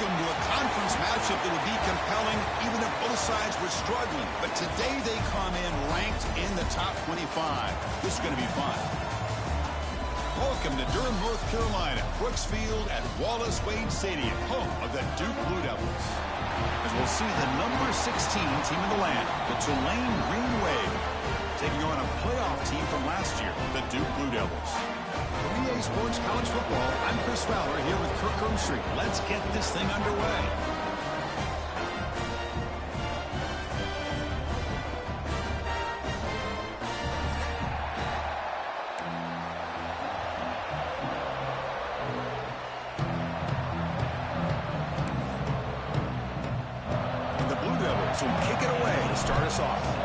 welcome to a conference matchup that would be compelling even if both sides were struggling. But today they come in ranked in the top 25. This is going to be fun. Welcome to Durham, North Carolina, Brooks Field at Wallace Wade Stadium, home of the Duke Blue Devils. As we'll see the number 16 team in the land, the Tulane Green Wave, taking on a playoff team from last year, the Duke Blue Devils. For EA Sports College Football, I'm Chris Fowler here with Kirk Hermstreet. Let's get this thing underway. And the Blue Devils will kick it away to start us off.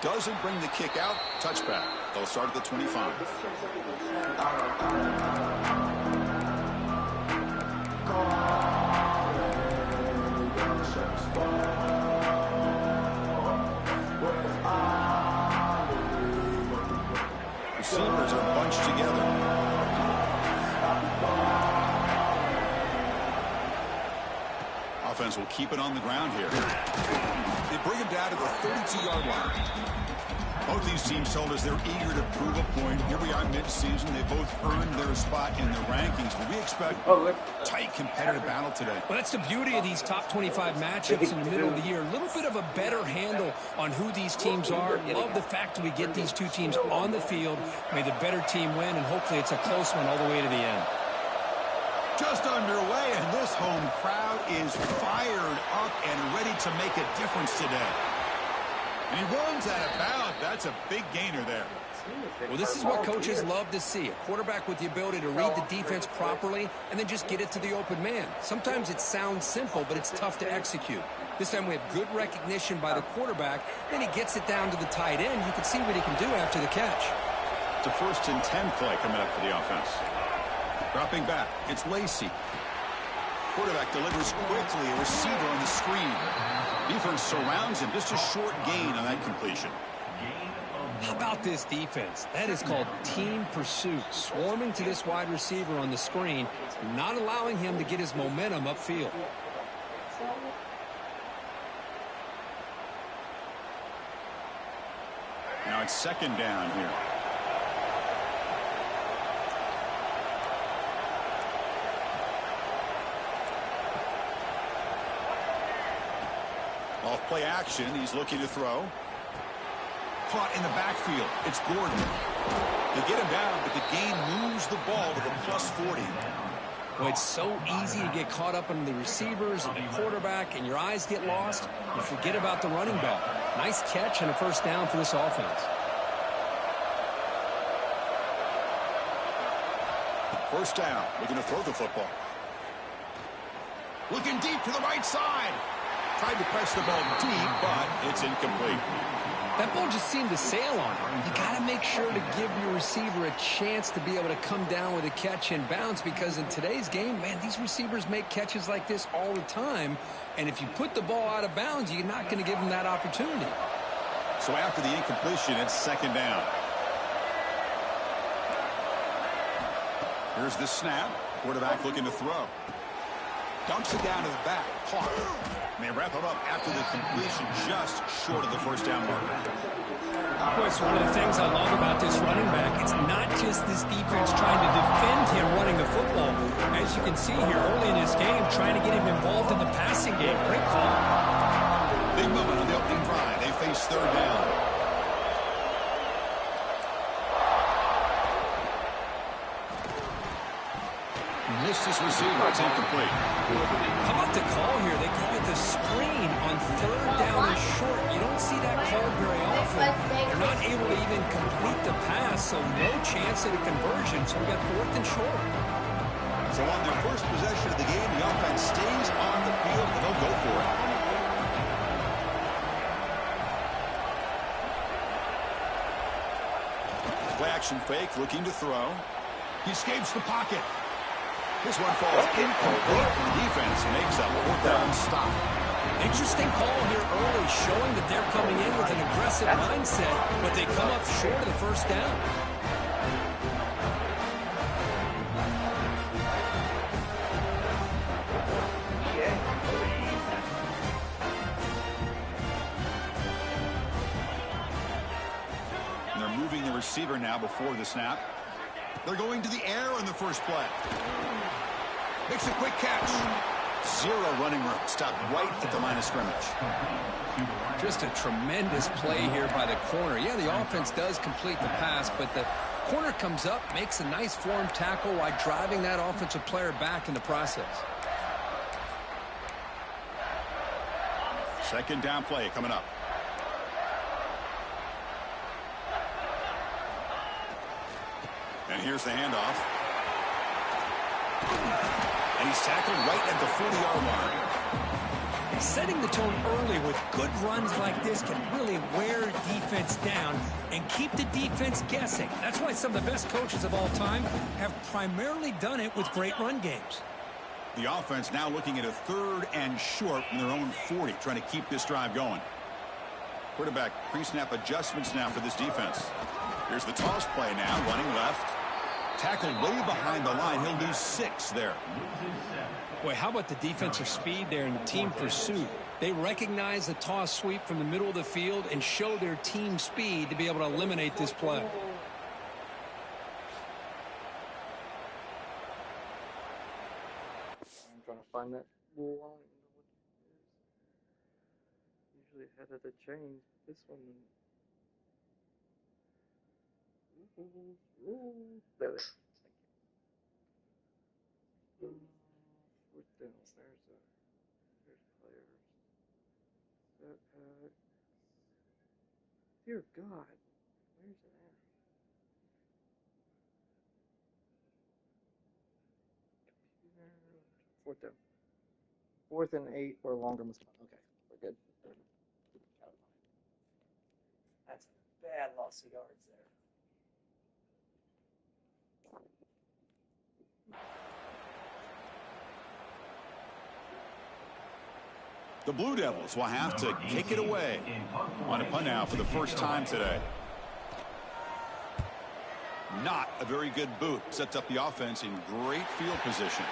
Doesn't bring the kick out. Touchback. They'll start at the 25. Receivers are bunched together. Offense will keep it on the ground here. They bring him down to the 32-yard line. Both these teams told us they're eager to prove a point. Here we are mid-season. They both earned their spot in the rankings. But we expect a tight competitive battle today. Well, that's the beauty of these top 25 matchups in the middle of the year. A little bit of a better handle on who these teams are. Love the fact that we get these two teams on the field. May the better team win, and hopefully it's a close one all the way to the end. Just underway, and this home crowd is fired up and ready to make a difference today. And he runs out of bounds. That's a big gainer there. Well, this is what coaches love to see. A quarterback with the ability to read the defense properly and then just get it to the open man. Sometimes it sounds simple, but it's tough to execute. This time we have good recognition by the quarterback. Then he gets it down to the tight end. You can see what he can do after the catch. It's a 1st and 10 play coming up for the offense. Dropping back, it's Lacey. Quarterback delivers quickly, a receiver on the screen. Defense surrounds him, just a short gain on that completion. How about this defense? That is called team pursuit. Swarming to this wide receiver on the screen, not allowing him to get his momentum upfield. Now it's 2nd down here. Off play action, he's looking to throw. Caught in the backfield. It's Gordon. They get him down, but the gain moves the ball to the +40. Well, it's so easy to get caught up in the receivers and the quarterback, and your eyes get lost. You forget about the running back. Nice catch and a 1st down for this offense. 1st down, looking to throw the football. Looking deep to the right side. Tried to press the ball deep, but it's incomplete. That ball just seemed to sail on him. You got to make sure to give your receiver a chance to be able to come down with a catch and bounce, because in today's game, man, these receivers make catches like this all the time. And if you put the ball out of bounds, you're not going to give them that opportunity. So after the incompletion, it's 2nd down. Here's the snap. Quarterback looking to throw. Dumps it down to the back. Caught. And they wrap him up after the completion, just short of the 1st down marker. Boy, it's one of the things I love about this running back. It's not just this defense trying to defend him running the football. As you can see here early in this game, trying to get him involved in the passing game. Great call. Big moment on the opening drive. They face 3rd down. Missed his receiver. It's incomplete. How about the call here? They call it the screen on 3rd down and short. You don't see that called very often. They're not able to even complete the pass, so no chance at a conversion. So we got 4th and short. So on their first possession of the game, the offense stays on the field, and they'll go for it. Play action fake, looking to throw. He escapes the pocket. This one falls incomplete, and the defense makes a 4th down stop. Interesting call here early, showing that they're coming in with an aggressive mindset, but they come up short of the first down. And they're moving the receiver now before the snap. They're going to the air on the first play. Makes a quick catch. Zero running room. Stopped right at the line of scrimmage. Just a tremendous play here by the corner. Yeah, the offense does complete the pass, but the corner comes up, makes a nice form tackle while driving that offensive player back in the process. Second down play coming up. And here's the handoff. And he's tackled right at the 40-yard line. Setting the tone early with good runs like this can really wear defense down and keep the defense guessing. That's why some of the best coaches of all time have primarily done it with great run games. The offense now looking at a 3rd and short from their own 40, trying to keep this drive going. Quarterback pre-snap adjustments now for this defense. Here's the toss play now, running left. Tackled way behind the line. He'll lose 6 there. Boy, how about the defensive speed there in team pursuit? They recognize the toss sweep from the middle of the field and show their team speed to be able to eliminate this play. I'm trying to find that bull line. Usually ahead of the chain. This one. There it is. Thank you. Fourth down. There's players. Dear God, where's it at? Computer. Fourth down. 4th and 8 or longer must. Okay, we're good. That's a bad loss of yards there. The Blue Devils will have to kick it away on a punt now for the first time today. Not a very good boot. Sets up the offense in great field position.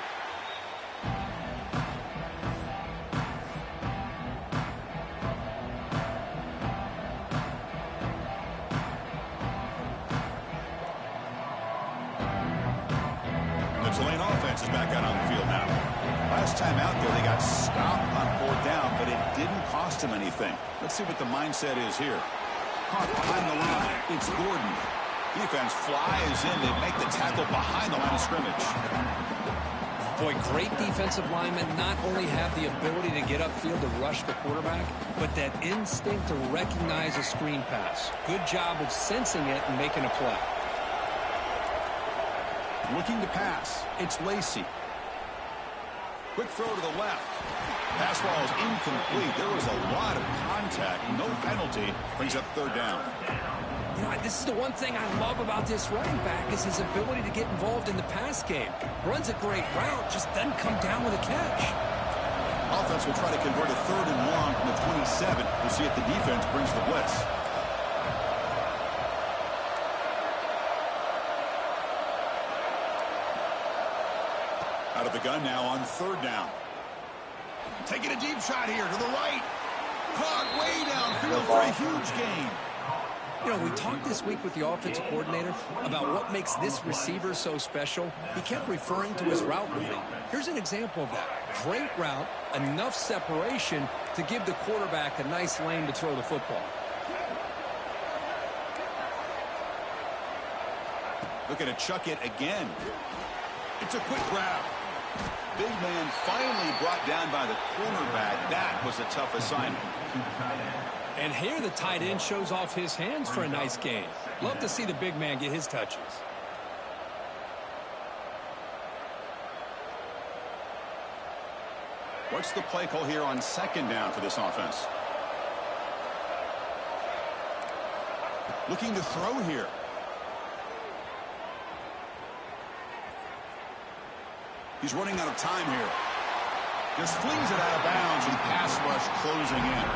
The Tulane offense is back out on the field now. Last time out there, they got stopped on 4th down, but it didn't cost them anything. Let's see what the mindset is here. Caught behind the line. It's Gordon. Defense flies in. They make the tackle behind the line of scrimmage. Boy, great defensive linemen not only have the ability to get upfield to rush the quarterback, but that instinct to recognize a screen pass. Good job of sensing it and making a play. Looking to pass. It's Lacey. Quick throw to the left. Pass ball is incomplete. There was a lot of contact. No penalty. Brings up 3rd down. You know, this is the one thing I love about this running back is his ability to get involved in the pass game. Runs a great route, just doesn't come down with a catch. Offense will try to convert a 3rd and long from the 27. We'll see if the defense brings the blitz. Out of the gun now on 3rd down. Taking a deep shot here to the right. Caught way downfield for a huge gain. You know, we talked this week with the offensive coordinator about what makes this receiver so special. He kept referring to his route running. Here's an example of that. Great route, enough separation to give the quarterback a nice lane to throw the football. Looking to chuck it again. It's a quick grab. Big man finally brought down by the cornerback. That was a tough assignment. And here the tight end shows off his hands for a nice gain. Love to see the big man get his touches. What's the play call here on 2nd down for this offense? Looking to throw here. He's running out of time here. Just flings it out of bounds with pass rush closing in.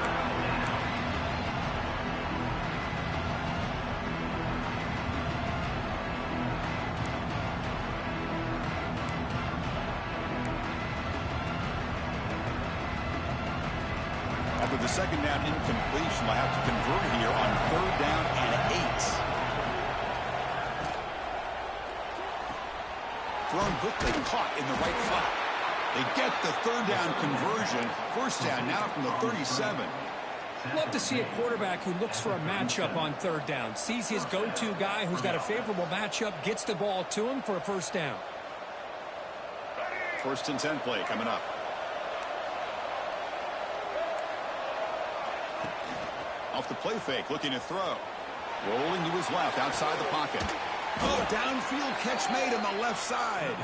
After the second down incompletion, they'll have to convert here on 3rd down and 8. Thrown quickly, caught in the right flat. They get the 3rd down conversion. 1st down now from the 37. Love to see a quarterback who looks for a matchup on 3rd down. Sees his go-to guy who's got a favorable matchup, gets the ball to him for a 1st down. 1st and 10 play coming up. Off the play fake, looking to throw. Rolling to his left, outside the pocket. Oh, downfield catch made on the left side.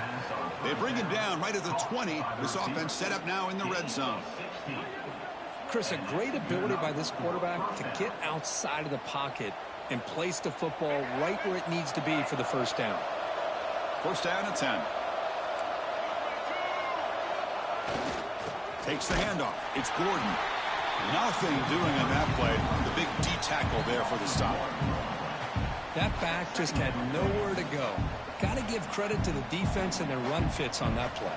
They bring him down right at the 20. This offense set up now in the red zone. Chris, a great ability by this quarterback to get outside of the pocket and place the football right where it needs to be for the 1st down. 1st down and 10. Takes the handoff. It's Gordon. Nothing doing on that play. The big D tackle there for the stop. That back just had nowhere to go. Got to give credit to the defense and their run fits on that play.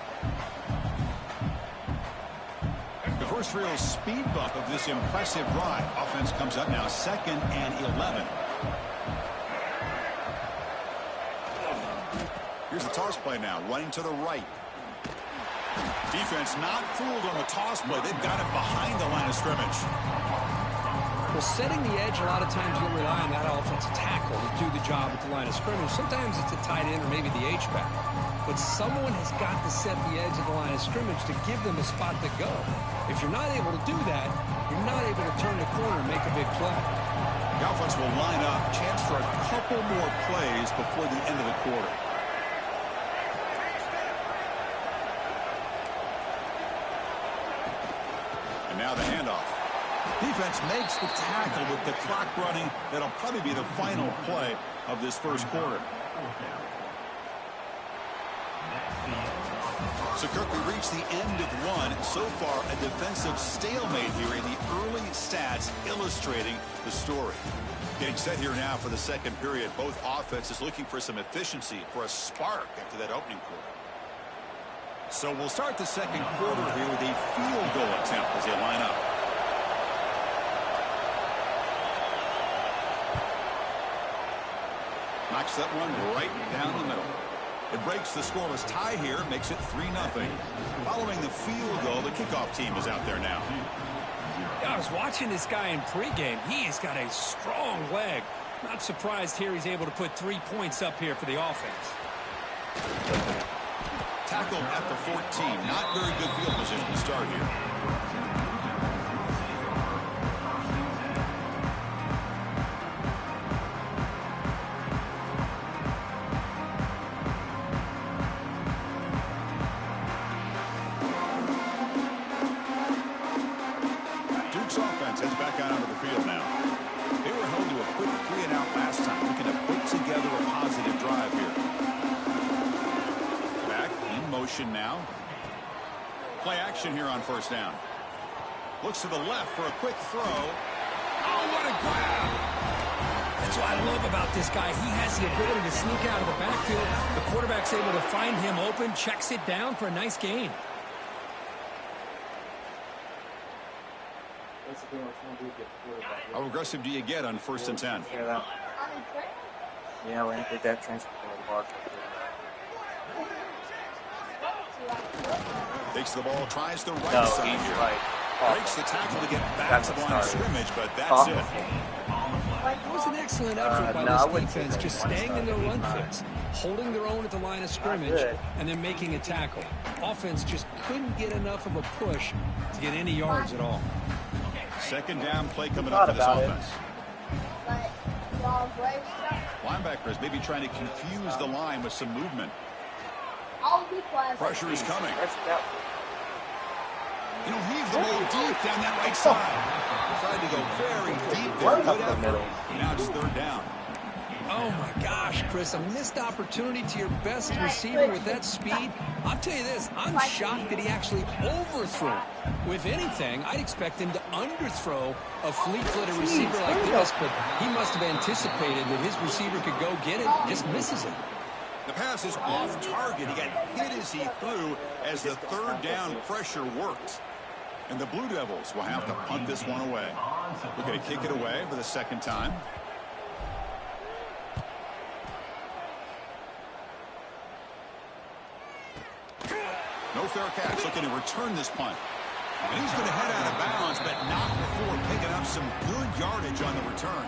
The first real speed bump of this impressive drive. Offense comes up now 2nd and 11. Here's the toss play now, running to the right. Defense not fooled on the toss play. They've got it behind the line of scrimmage. Well, setting the edge, a lot of times you'll rely on that offensive tackle to do the job at the line of scrimmage. Sometimes it's a tight end or maybe the H-back. But someone has got to set the edge of the line of scrimmage to give them a spot to go. If you're not able to do that, you're not able to turn the corner and make a big play. The offense will line up. Chance for a couple more plays before the end of the quarter. And now the handoff. Defense makes the tackle with the clock running. That'll probably be the final play of this 1st quarter. So, Kirk, we reach the end of 1. So far, a defensive stalemate here in the early stats illustrating the story. Getting set here now for the 2nd period. Both offenses looking for some efficiency, for a spark after that opening quarter. So we'll start the 2nd quarter here with a field goal attempt as they line up. Knocks that one right down the middle. It breaks the scoreless tie here, makes it 3-0. Following the field goal, the kickoff team is out there now. Yeah, I was watching this guy in pregame. He has got a strong leg. Not surprised here he's able to put 3 points up here for the offense. Tackle at the 14. Not very good field position to start here. Duke's offense heads back out onto the field now. They were held to a quick 3-and-out last time, looking to put together a positive drive here. Motion now. Play action here on 1st down. Looks to the left for a quick throw. Oh, what a grab! That's what I love about this guy. He has the ability to sneak out of the backfield. The quarterback's able to find him open, checks it down for a nice gain. How aggressive do you get on 1st and 10? Yeah, we're going to get that transfer bar. Takes the ball, tries the right side here. Right. Breaks the tackle to get back to the line of scrimmage, but that's it. It was an excellent effort by this defense, just staying in their run fits, holding their own at the line of scrimmage, and then making a tackle. Offense just couldn't get enough of a push to get any yards at all. 2nd down play coming up for this offense. Linebackers maybe trying to confuse the line with some movement. Pressure is coming. He'll heave the ball deep down that right side. Tried to go very deep there. Good effort. Now it's 3rd down. Oh, my gosh, Chris, a missed opportunity to your best receiver with that speed. I'll tell you this, I'm shocked that he actually overthrew. With anything, I'd expect him to underthrow a fleet-footed receiver like this, but he must have anticipated that his receiver could go get it, just misses it. The pass is off target. He got hit as he threw as the third down pressure worked. And the Blue Devils will have to punt this one away. We're going to kick it away for the second time. No fair catch. Looking to return this punt. And he's going to head out of bounds, but not before picking up some good yardage on the return.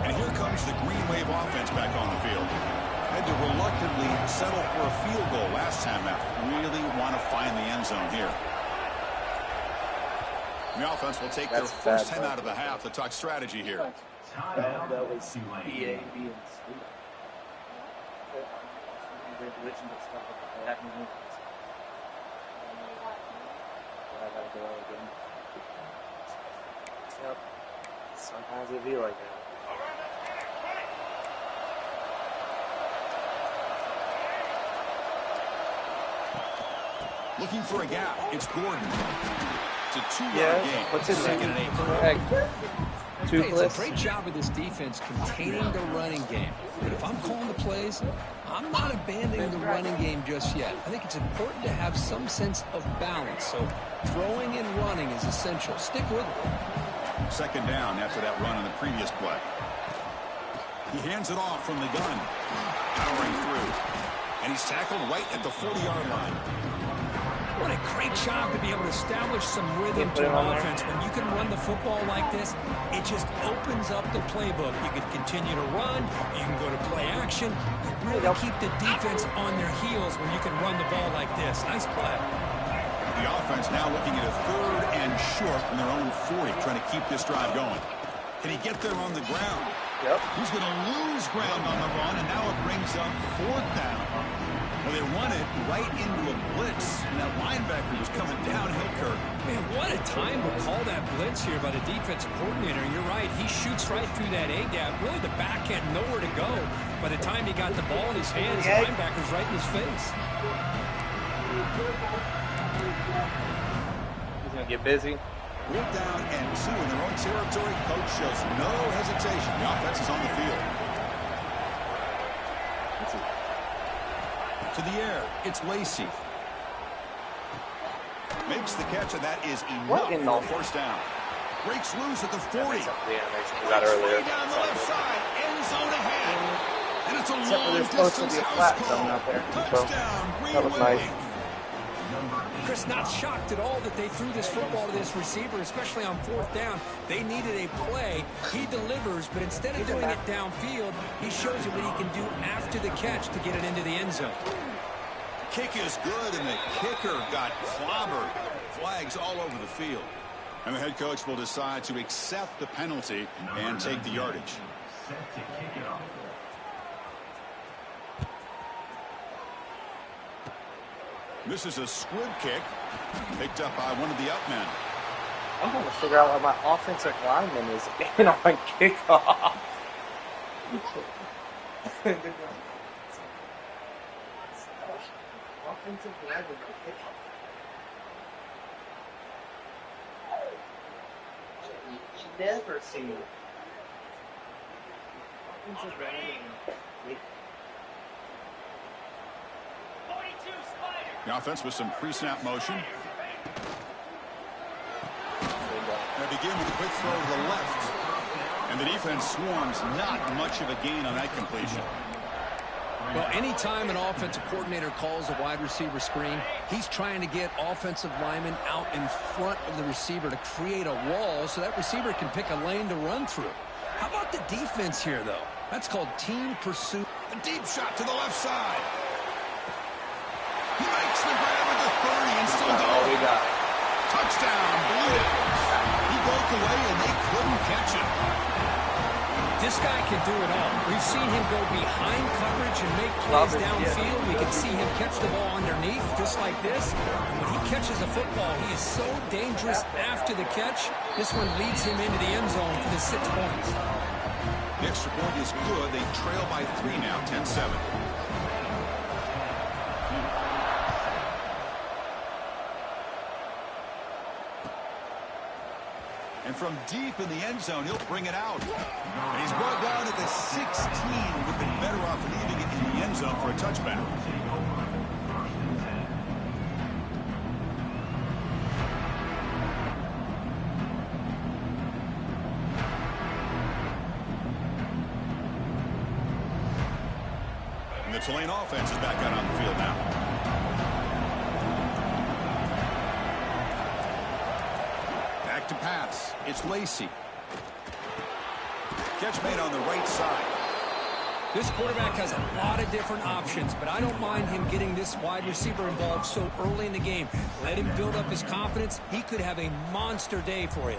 And here comes the Green Wave offense back on the field. Had to reluctantly settle for a field goal last time out. Really want to find the end zone here. The offense will take their first 10 out of the half to talk strategy here. That was EA being sweet. Yep. Sometimes it be like that. Looking for a gap. It's Gordon. It's a 2-yard gain. What's his Second name? and 8. Hey, it's a great job of this defense containing the running game. But if I'm calling the plays, I'm not abandoning the running game just yet. I think it's important to have some sense of balance. So throwing and running is essential. Stick with it. Second down after that run on the previous play. He hands it off from the gun. Powering through. And he's tackled right at the 40-yard line. What a great job to be able to establish some rhythm to an offense. When you can run the football like this, it just opens up the playbook. You can continue to run. You can go to play action. You really keep the defense on their heels when you can run the ball like this. Nice play. The offense now looking at a 3rd and short from their own 40, trying to keep this drive going. Can he get there on the ground? Yep. He's going to lose ground on the run, and now it brings up 4th down. Well, they run it right into a blitz, and that linebacker was coming downhill, Kirk. Man, what a time to call that blitz here by the defensive coordinator. You're right. He shoots right through that A-gap. Really, the back had nowhere to go. By the time he got the ball in his hands, the linebacker's right in his face. He's going to get busy. 4th down and 2 in their own territory. Coach shows no hesitation. The offense is on the field. To the air, it's Lacey. Makes the catch, and that is enough for a first down. Breaks loose at the 40. Got earlier. Down the left side, end zone ahead. And it's a long distance house call. Touchdown, That was nice. Chris, not shocked at all that they threw this football to this receiver, especially on 4th down. They needed a play. He delivers, but instead of doing it downfield, he shows you what he can do after the catch to get it into the end zone. Kick is good, and the kicker got clobbered. Flags all over the field. And the head coach will decide to accept the penalty and take the yardage. This is a squib kick, picked up by one of the up men. I'm going to figure out why my offensive lineman is in on kickoff. Offensive lineman on kickoff. Never seen it. Offensive lineman. The offense with some pre-snap motion. They begin with a quick throw to the left. And the defense swarms, not much of a gain on that completion. Well, anytime an offensive coordinator calls a wide receiver screen, he's trying to get offensive linemen out in front of the receiver to create a wall so that receiver can pick a lane to run through. How about the defense here, though? That's called team pursuit. A deep shot to the left side. He makes the grab at the 30 and still going. Touchdown, Blue Devils. He broke away and they couldn't catch him. This guy can do it all. We've seen him go behind coverage and make plays downfield. We can see him catch the ball underneath just like this. And when he catches a football, he is so dangerous after the catch. This one leads him into the end zone for the 6 points. The extra point is good. They trail by 3 now, 10-7. And from deep in the end zone, he'll bring it out. And he's brought down at the 16. Would have been better off leaving it in the end zone for a touchback. And the Tulane offense is back out on the field now. To pass. It's Lacey. Catch made on the right side. This quarterback has a lot of different options, but I don't mind him getting this wide receiver involved so early in the game. Let him build up his confidence. He could have a monster day for you.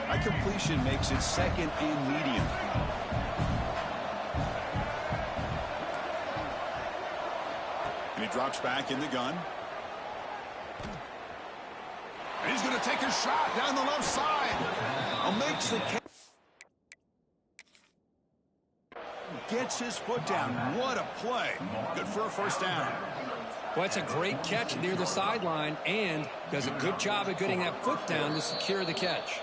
That completion makes it 2nd and medium. And he drops back in the gun. And he's going to take a shot down the left side. Makes the catch. Gets his foot down. What a play. Good for a first down. Well, that's a great catch near the sideline and does a good job of getting that foot down to secure the catch.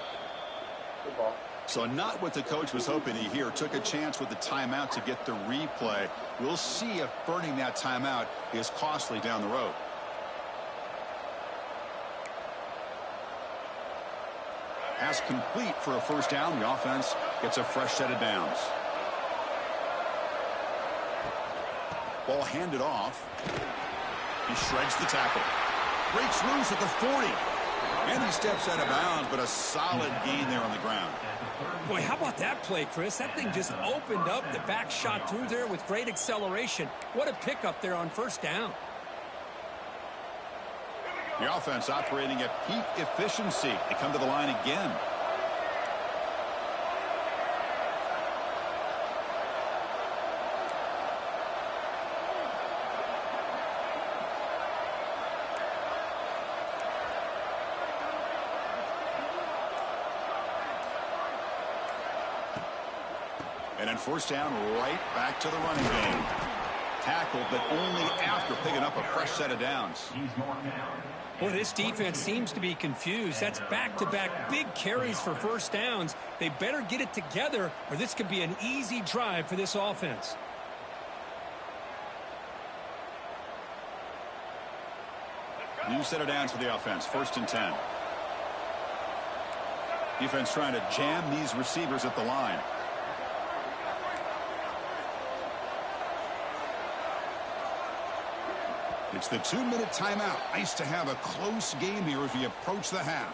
So not what the coach was hoping to hear. Took a chance with the timeout to get the replay. We'll see if burning that timeout is costly down the road. Pass complete for a first down. The offense gets a fresh set of downs. Ball handed off. He shreds the tackle. Breaks loose at the 40. And he steps out of bounds, but a solid gain there on the ground. Boy, how about that play, Chris? That thing just opened up. The back shot through there with great acceleration. What a pickup there on first down. The offense operating at peak efficiency. They come to the line again. And then first down, right back to the running game. Tackled, but only after picking up a fresh set of downs. Boy, this defense seems to be confused. That's back-to-back big carries for first downs. They better get it together, or this could be an easy drive for this offense. New set of downs for the offense. 1st and 10. Defense trying to jam these receivers at the line. It's the 2-minute timeout. Nice to have a close game here as we approach the half.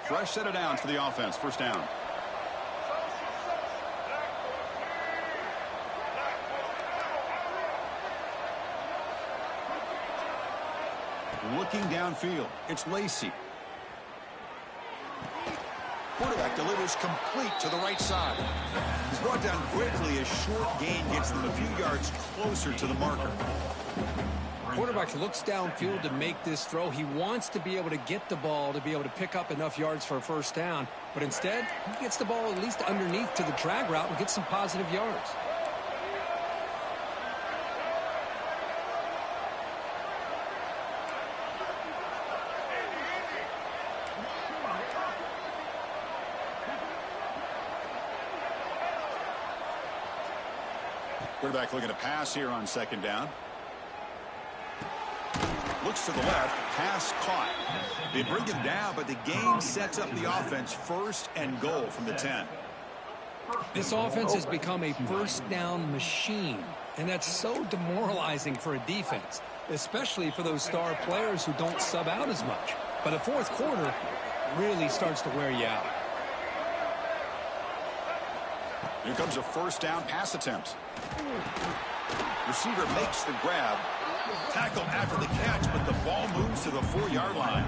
Fresh set of downs for the offense. First down. Looking downfield, it's Lacey. Quarterback delivers complete to the right side. He's brought down quickly. A short gain gets them a few yards closer to the marker. Quarterback looks downfield to make this throw. He wants to be able to get the ball to be able to pick up enough yards for a first down. But instead, he gets the ball at least underneath to the drag route and gets some positive yards. Quarterback looking to pass here on 2nd down. Looks to the left. Pass caught. They bring him down, but the gain sets up the offense 1st and goal from the 10. This offense has become a first down machine, and that's so demoralizing for a defense, especially for those star players who don't sub out as much. But the 4th quarter really starts to wear you out. Here comes a first down pass attempt. Receiver makes the grab. Tackled after the catch, but the ball moves to the 4-yard line.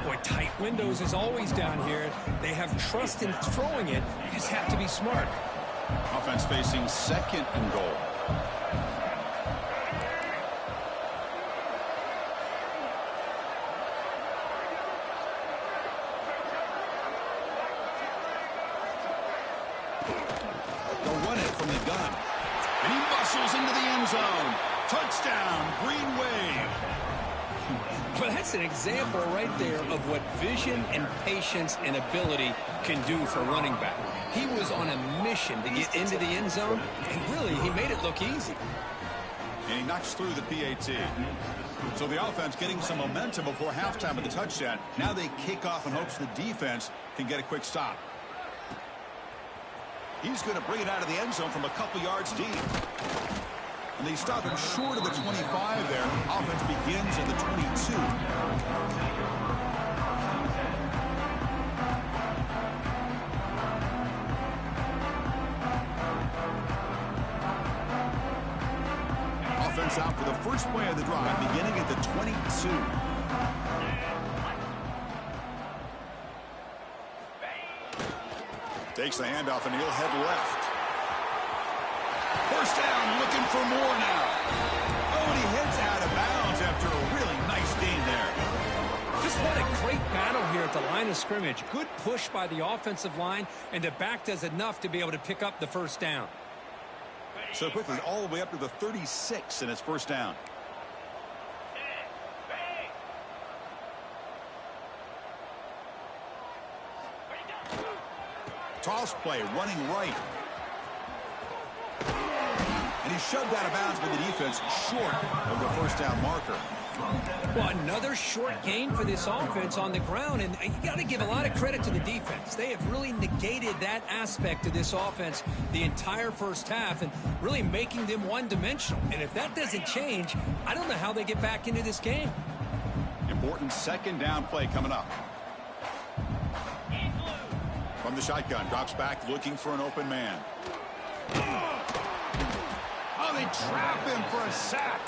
Boy, tight windows is always down here. They have trust in throwing it. You just have to be smart. Offense facing 2nd and goal. They'll run it from the gun. And he muscles into the end zone. Touchdown, Green Wave. Well, that's an example right there of what vision and patience and ability can do for a running back. He was on a mission to get into the end zone, and really, he made it look easy. And he knocks through the PAT. So the offense getting some momentum before halftime with the touchdown. Now they kick off in hopes the defense can get a quick stop. He's going to bring it out of the end zone from a couple yards deep. And they stop him short of the 25 there. Offense begins at the 22. Offense out for the first play of the drive, beginning at the 22. Takes the handoff, and he'll head left. First down, looking for more now. Oh, and he heads out of bounds after a really nice gain there. Just what a great battle here at the line of scrimmage. Good push by the offensive line, and the back does enough to be able to pick up the first down. So quickly, all the way up to the 36, and it's first down. Toss play, running right. And he's shoved out of bounds by the defense short of the first down marker. Well, another short gain for this offense on the ground, and you got to give a lot of credit to the defense. They have really negated that aspect of this offense the entire first half and really making them one-dimensional. And if that doesn't change, I don't know how they get back into this game. Important second down play coming up. From the shotgun, drops back looking for an open man. Oh, they trap him for a sack.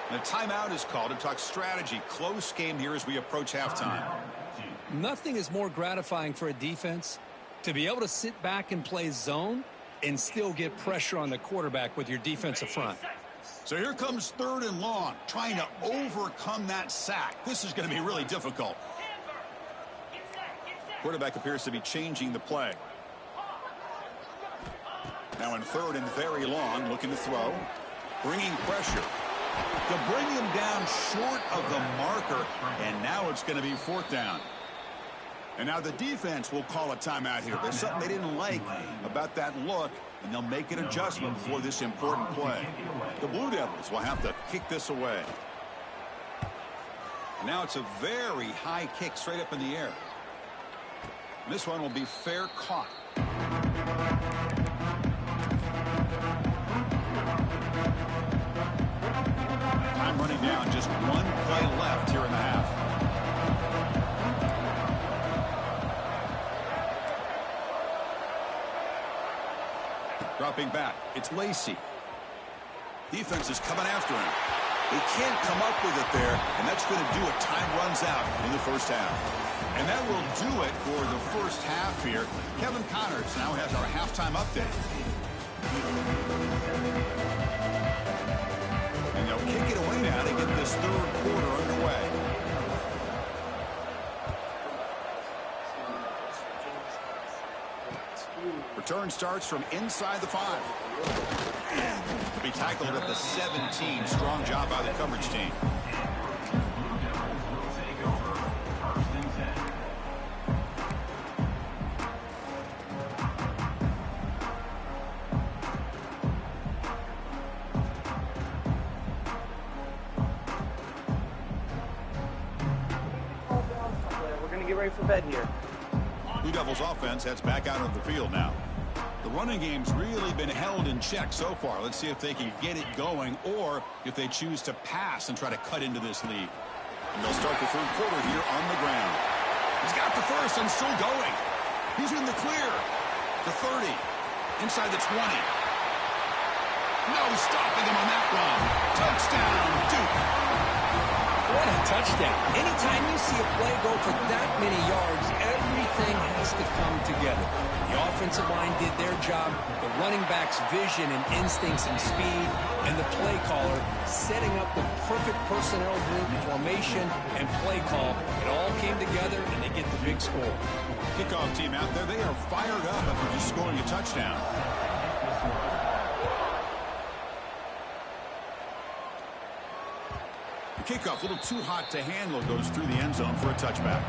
And a timeout is called to talk strategy. Close game here as we approach halftime. Nothing is more gratifying for a defense to be able to sit back and play zone and still get pressure on the quarterback with your defensive front. So here comes 3rd and long, trying to overcome that sack. This is going to be really difficult. Quarterback appears to be changing the play. Now in 3rd and very long, looking to throw. Bringing pressure. They'll bring him down short of the marker, and now it's going to be 4th down. And now the defense will call a timeout here. There's something they didn't like about that look, and they'll make an adjustment for this important play. The Blue Devils will have to kick this away. And now it's a very high kick straight up in the air. This one will be fair caught. Time running down, just one play left here in the half. Dropping back, it's Lacey. Defense is coming after him. They can't come up with it there, and that's going to do it. Time runs out in the first half. And that will do it for the first half here. Kevin Connors now has our halftime update. And they'll kick it away now to get this 3rd quarter underway. Return starts from inside the 5. To be tackled at the 17. Strong job by the coverage team. Ready for bed here. Blue Devils offense heads back out on the field now. The running game's really been held in check so far. Let's see if they can get it going or if they choose to pass and try to cut into this lead. And they'll start the 3rd quarter here on the ground. He's got the first and still going. He's in the clear. The 30. Inside the 20. No stopping him on that run. Touchdown, Duke. What a touchdown. Anytime you see a play go for that many yards, everything has to come together. The offensive line did their job, the running back's vision and instincts and speed, and the play caller setting up the perfect personnel group, formation, and play call. It all came together, and they get the big score. Kickoff team out there, they are fired up after just scoring a touchdown. The kickoff, a little too hot to handle, goes through the end zone for a touchback.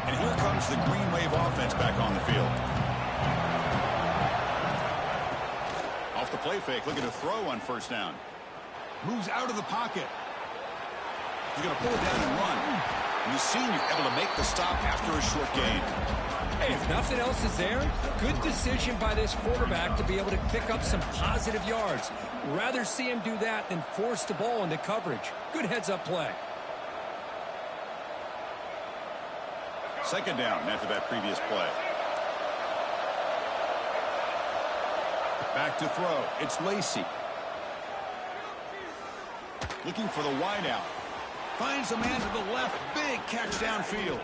And here comes the Green Wave offense back on the field. Off the play fake, looking to throw on first down. Moves out of the pocket. He's going to pull it down and run. And the senior able to make the stop after a short gain. Hey, if nothing else is there, good decision by this quarterback to be able to pick up some positive yards. Rather see him do that than force the ball into coverage. Good heads-up play. Second down after that previous play. Back to throw. It's Lacey. Looking for the wideout. Finds a man to the left. Big catch downfield.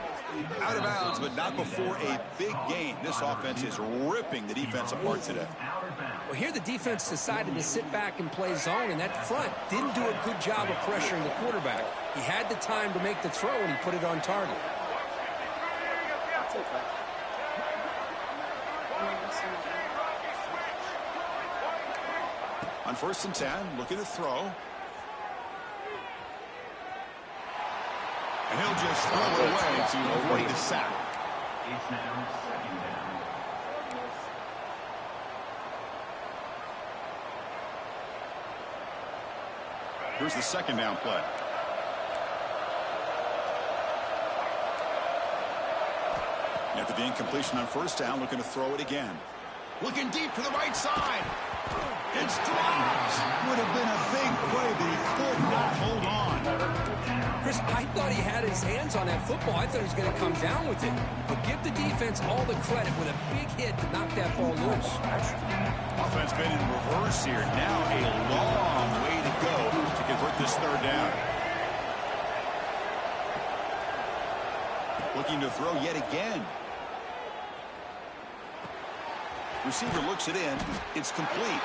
Out of bounds, but not before a big gain. This offense is ripping the defense apart today. Well, here the defense decided to sit back and play zone, and that front didn't do a good job of pressuring the quarterback. He had the time to make the throw, and he put it on target. On 1st and 10, looking to throw. And he'll just throw it away to avoid the sack. It's now second down. Here's the second down play. After the incompletion on first down, looking to throw it again. Looking deep to the right side. It's dropped. Would have been a big play, but he could not hold on. Chris, I thought he had his hands on that football. I thought he was going to come down with it. But give the defense all the credit with a big hit to knock that ball loose. Offense been in reverse here. Now a long way to go to convert this third down. Looking to throw yet again. Receiver looks it in. It's complete.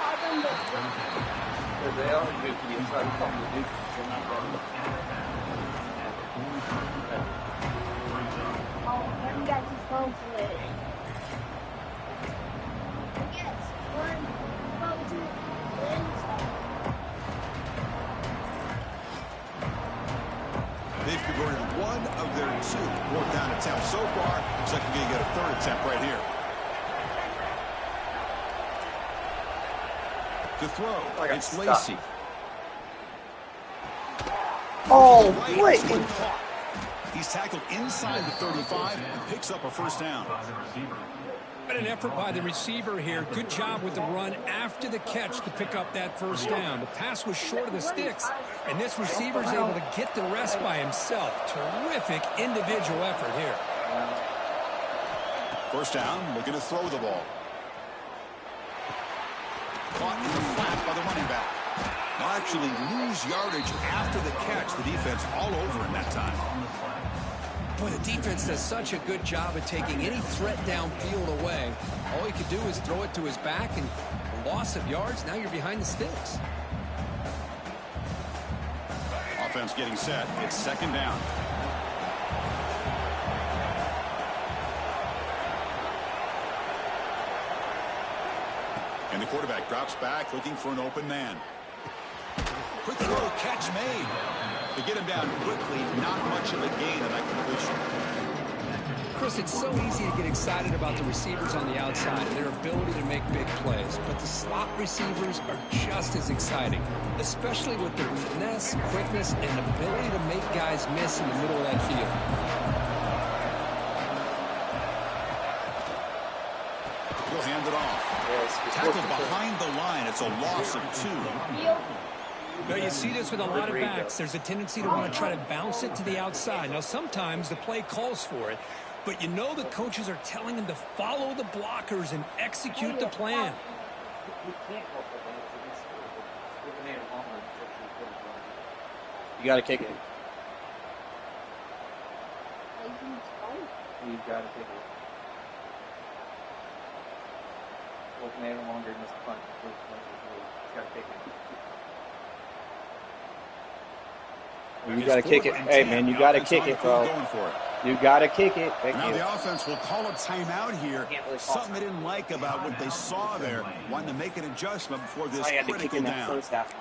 They've converted one of their two fourth down attempts so far. Looks like they're going to get a third attempt right here. To throw, it's Lacey. Oh, wait. He's tackled inside the 35 and picks up a first down. What an effort by the receiver here. Good job with the run after the catch to pick up that first down. The pass was short of the sticks, and this receiver's able to get the rest by himself. Terrific individual effort here. First down, looking to throw the ball. Caught in the flat by the running back. They'll actually lose yardage after the catch. The defense all over in that time. Boy, the defense does such a good job of taking any threat downfield away. All he could do is throw it to his back, and a loss of yards, now you're behind the sticks. Offense getting set. It's second down. And the quarterback drops back, looking for an open man. Quick throw, catch made. They get him down quickly, not much of a gain on that completion. Chris, it's so easy to get excited about the receivers on the outside and their ability to make big plays, but the slot receivers are just as exciting, especially with their finesse, quickness, and ability to make guys miss in the middle of that field. tackled behind the line. It's a loss of 2. Now, you see this with a lot of backs. There's a tendency to want to try to bounce it to the outside. Now, sometimes the play calls for it, but you know the coaches are telling them to follow the blockers and execute the plan. You got to kick it. You got to kick it. Coordinator longer in this punt. You got to kick it. You got to kick it. Hey, man, you got to kick it, bro. You got to kick it. Now the offense will call a timeout here. Something they didn't like about what they saw there. Wanting to make an adjustment before this critical down. First half.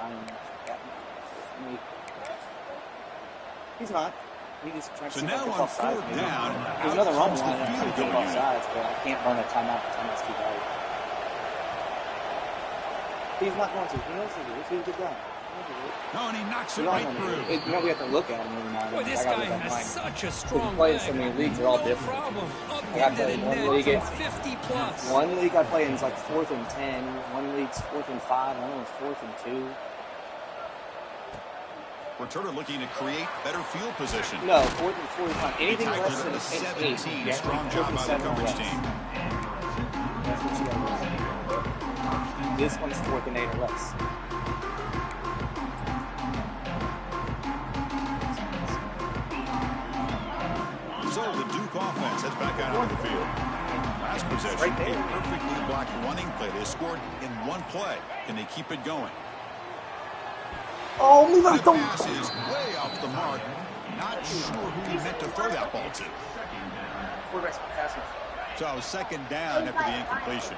He's not. He just tries so now on 4th down, there's nothing wrong with it. Field goal both sides, but I can't burn a timeout. Timeout's too bad. He's not going to. He knows he is. He's a good guy. No, and he knocks it right through. You know, we have to look at him every now and then. Boy, this guy has such a strong leg. leg. So many leagues are all no different. Problem. Up I into the net from 50 plus. One league I play in is like 4th and 10. One league's 4th and 5. One was 4th and 2. Returner looking to create better field position. No, 4th and 45. Anything less than 17. 8. Strong job by the coverage team. That's what you got to do. This one's 4th and 8 or less. So the Duke offense heads back out onto the field. Last possession, right there. A perfectly blocked running play. They scored in one play. Can they keep it going? Oh, move out. The pass is way off the mark. Not sure who he meant to throw that ball to. Quarterback's passing. So 2nd down after the incompletion.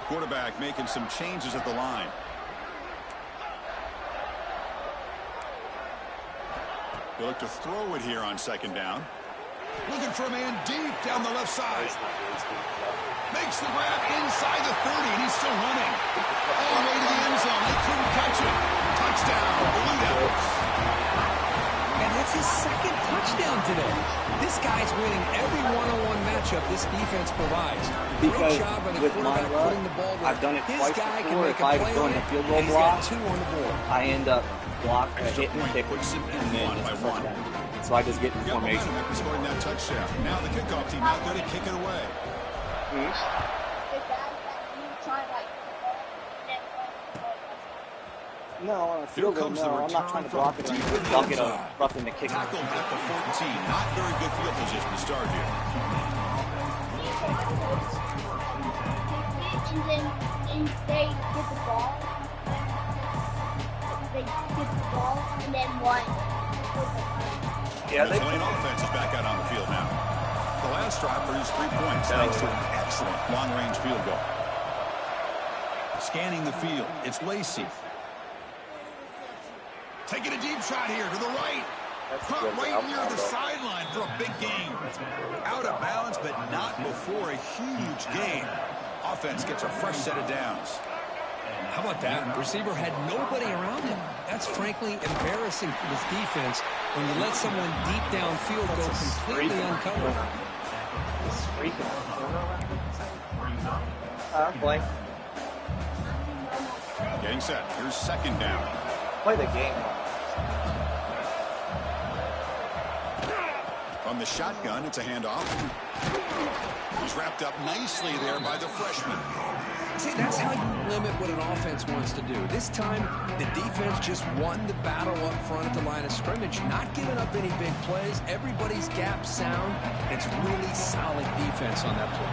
Quarterback making some changes at the line. They look to throw it here on 2nd down. Looking for a man deep down the left side. Makes the grab inside the 30, and he's still running. All the way to the end zone. They couldn't catch it. Touchdown, Blue Devils. And that's his 2nd touchdown today. This guy's winning every one-on-one matchup this defense provides. Because great job by the with my quarterback luck, putting the ball I've done it his twice guy before. Can make If I a play go on in the it, field goal and he's block, got 2 on the board. I end up hitting the kicker, Puts it in and then one it's by a one. touchdown. So I just get in Got formation. momentum after scoring that touchdown. Now the kickoff team out there to kick it away. No, on a field goal, no. I'm not trying to block it. I'm blocking a roughing the kick. Tackled at the 14. Not very good field position to start here. And they get the ball. They get the ball and then one. Yeah, the Tulane offense is back out on the field now. The last drive produced 3 points thanks to an excellent long-range field goal. Scanning the field, it's Lacey. Taking a deep shot here to the right. Caught right near the sideline for a big gain. Out of bounds, but not before a huge gain. Offense gets a fresh set of downs. How about that? The receiver had nobody around him. That's frankly embarrassing for this defense when you let someone deep downfield go completely uncovered. Play. Getting set. Here's 2nd down. Play the game. From the shotgun, it's a handoff. He's wrapped up nicely there by the freshman. See, that's how you limit what an offense wants to do. This time, the defense just won the battle up front at the line of scrimmage, not giving up any big plays. Everybody's gap sound. It's really solid defense on that play.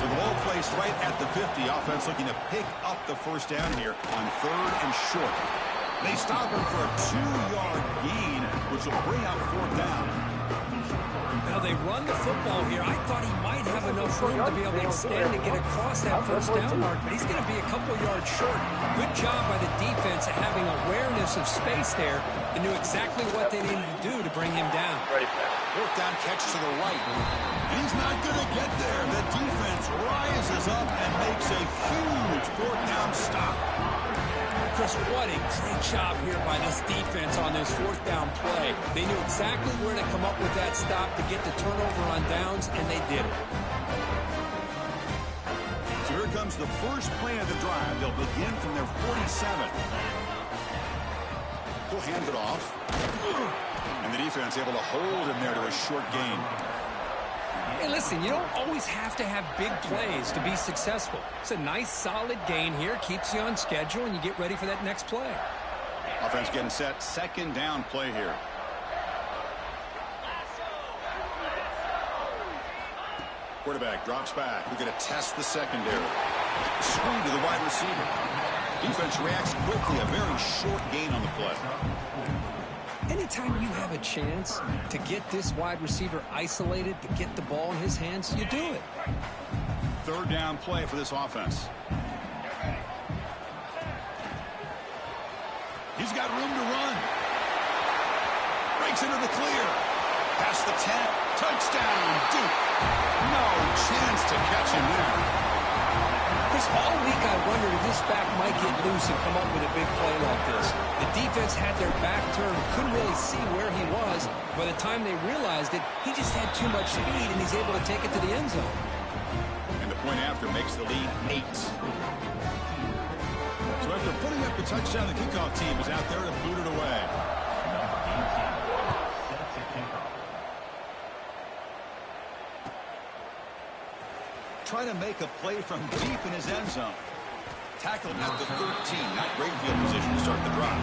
So the ball placed right at the 50. Offense looking to pick up the 1st down here on 3rd and short. They stop him for a 2-yard gain, which will bring out 4th down. Now they run the football here. I thought he might have enough room to be able to extend and get across that 1st down mark, but he's going to be a couple yards short. Good job by the defense of having awareness of space there and knew exactly what they needed to do to bring him down. 4th down catch to the right. He's not going to get there. The defense rises up and makes a huge 4th down stop. Chris, what a great job here by this defense on this 4th down play. They knew exactly where to come up with that stop to get the turnover on downs, and they did it. So here comes the first play of the drive. They'll begin from their 47. He'll hand it off. And the defense able to hold him there to a short gain. Hey, listen, you don't always have to have big plays to be successful. It's a nice, solid gain here. Keeps you on schedule, and you get ready for that next play. Offense getting set. Second down play here. Quarterback drops back. We're going to test the secondary. Screen to the wide receiver. Defense reacts quickly. A very short gain on the play. Anytime you have a chance to get this wide receiver isolated, to get the ball in his hands, you do it. Third down play for this offense. He's got room to run. Breaks into the clear. Past the 10. Touchdown, Duke. No chance to catch him there. Chris, all week I wondered if this back might get loose and come up with a big play like this. The defense had their back turned, couldn't really see where he was. By the time they realized it, he just had too much speed, and he's able to take it to the end zone. And the point after makes the lead 8. So after putting up the touchdown, the kickoff team is out there to boot it away. Trying to make a play from deep in his end zone. Tackled at the 13. Not great field position to start the drive.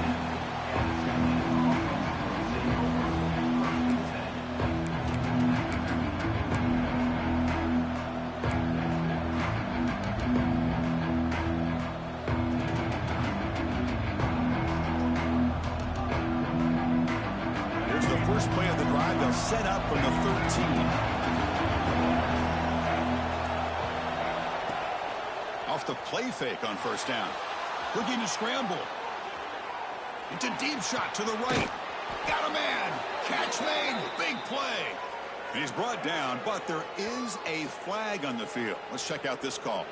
Here's the first play of the drive. They'll set up from the 13. Off the play fake on first down. Looking to scramble. It's a deep shot to the right. Got a man. Catch made. Big play. And he's brought down, but there is a flag on the field. Let's check out this call.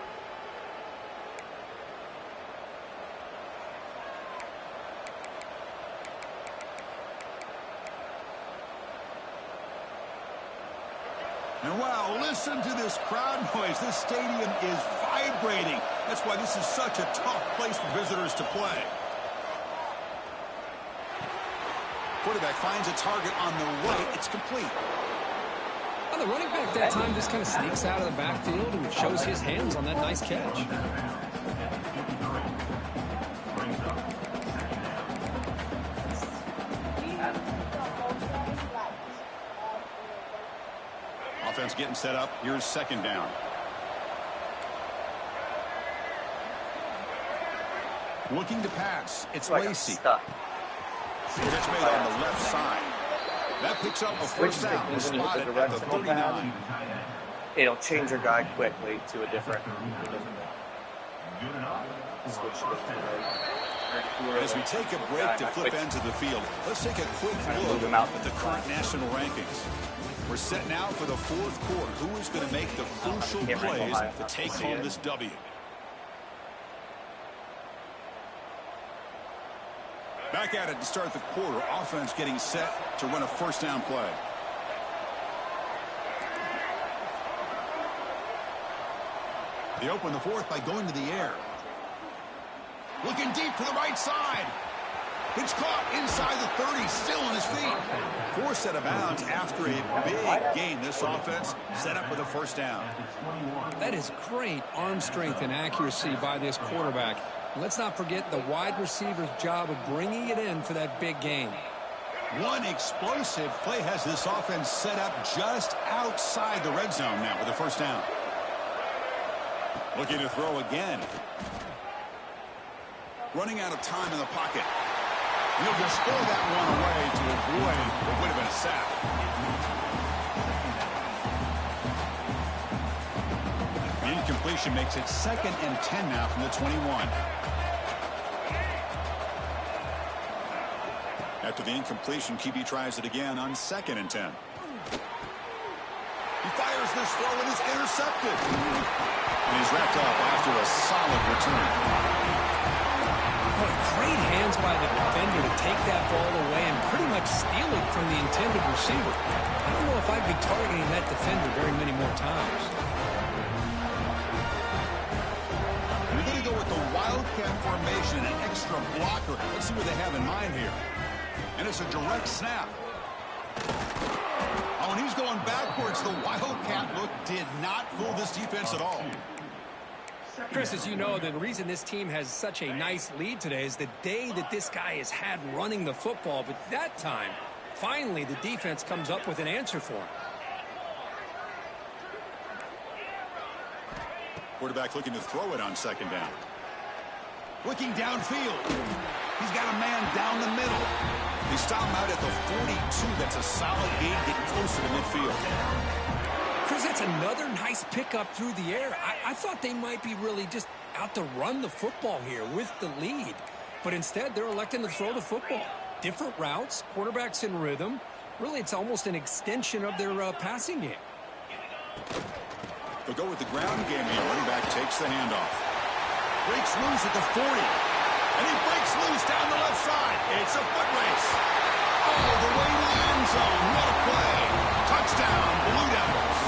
And wow, listen to this crowd noise. This stadium is vibrating. That's why this is such a tough place for visitors to play. Quarterback finds a target on the right. It's complete. Well, the running back that time just kind of sneaks out of the backfield and shows his hands on that nice catch. Offense getting set up. Here's second down. Looking to pass. It's Lacey. Catch made on the left side. That picks up a first down. Spotted at the 39. It'll change your guy quickly to a different. As we take a break to flip ends of the field, let's take a quick look at the current national rankings. We're set now for the fourth quarter. Who is going to make the crucial plays to take home this W? Back at it to start the quarter. Offense getting set to run a first down play. They open the fourth by going to the air. Looking deep to the right side. It's caught inside the 30, still on his feet. Forced out of bounds after a big gain. This offense set up with a first down. That is great arm strength and accuracy by this quarterback. Let's not forget the wide receiver's job of bringing it in for that big gain. One explosive play has this offense set up just outside the red zone now with a first down. Looking to throw again. Running out of time in the pocket. He'll just throw that one away to avoid what would have been a sack. The incompletion makes it 2nd and 10 now from the 21. After the incompletion, QB tries it again on 2nd and 10. He fires this throw and is intercepted. And he's wrapped up after a solid return. Great hands by the defender to take that ball away and pretty much steal it from the intended receiver. I don't know if I'd be targeting that defender very many more times. end formation, an extra blocker. Let's see what they have in mind here. And it's a direct snap. Oh, and he's going backwards. The Wildcat look did not fool this defense at all. Chris, as you know, the reason this team has such a nice lead today is the day that this guy has had running the football. But that time, finally, the defense comes up with an answer for him. Quarterback looking to throw it on second down. Looking downfield. He's got a man down the middle. They stop him out at the 42. That's a solid gain, getting closer to midfield. Chris, that's another nice pickup through the air. I thought they might be really just out to run the football here with the lead. But instead, they're electing to throw the football. Different routes, quarterbacks in rhythm. Really, it's almost an extension of their passing game. They'll go with the ground game here. Running back takes the handoff. Breaks loose at the 40. And he breaks loose down the left side. It's a foot race. Oh, the way to the end zone. What a play. Touchdown, Blue Devils.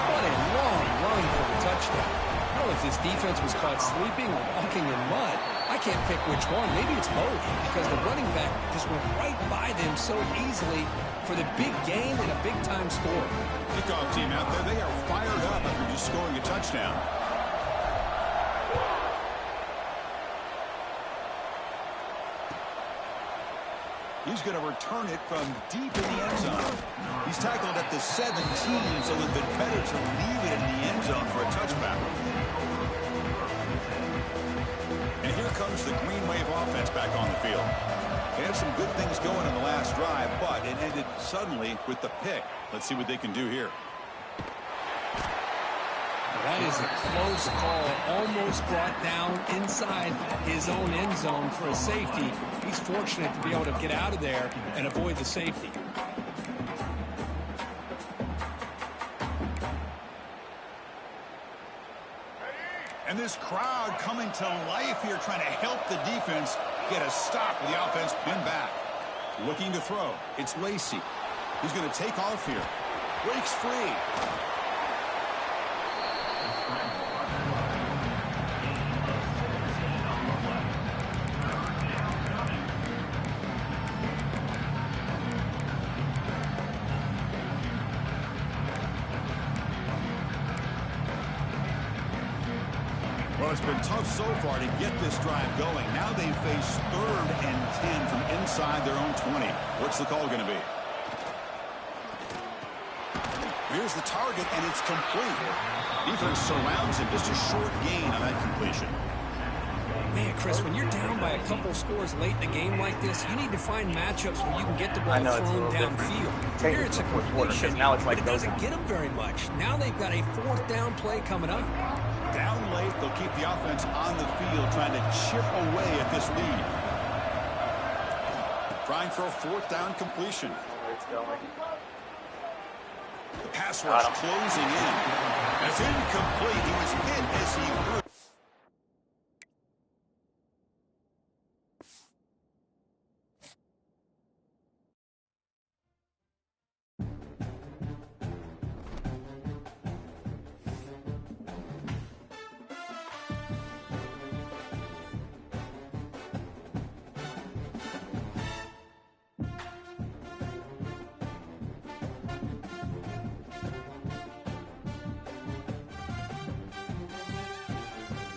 What a long run for the touchdown. I don't know if this defense was caught sleeping or walking in mud. I can't pick which one. Maybe it's both, because the running back just went right by them so easily for the big gain and a big-time score. Kickoff team out there, they are fired up after just scoring a touchdown. He's going to return it from deep in the end zone. He's tackled at the 17, so it would have been better to leave it in the end zone for a touchback. And here comes the Green Wave offense back on the field. They had some good things going in the last drive, but it ended suddenly with the pick. Let's see what they can do here. That is a close call. Almost brought down inside his own end zone for a safety. He's fortunate to be able to get out of there and avoid the safety. And this crowd coming to life here, trying to help the defense get a stop with the offense pinned back. Looking to throw. It's Lacey. He's going to take off here. Breaks free. Well, it's been tough so far to get this drive going. Now they face 3rd and 10 from inside their own 20. What's the call going to be? Here's the target, and it's complete. Defense surrounds him. Just a short gain on that completion. Man, Chris, when you're down by a couple scores late in a game like this, you need to find matchups where you can get the ball thrown downfield. Here it's a completion, now it's like but it doesn't get them very much. Now they've got a 4th down play coming up. Down late, they'll keep the offense on the field, trying to chip away at this lead. Trying for a 4th down completion. The pass rush closing in. That's incomplete. He was hit as he threw.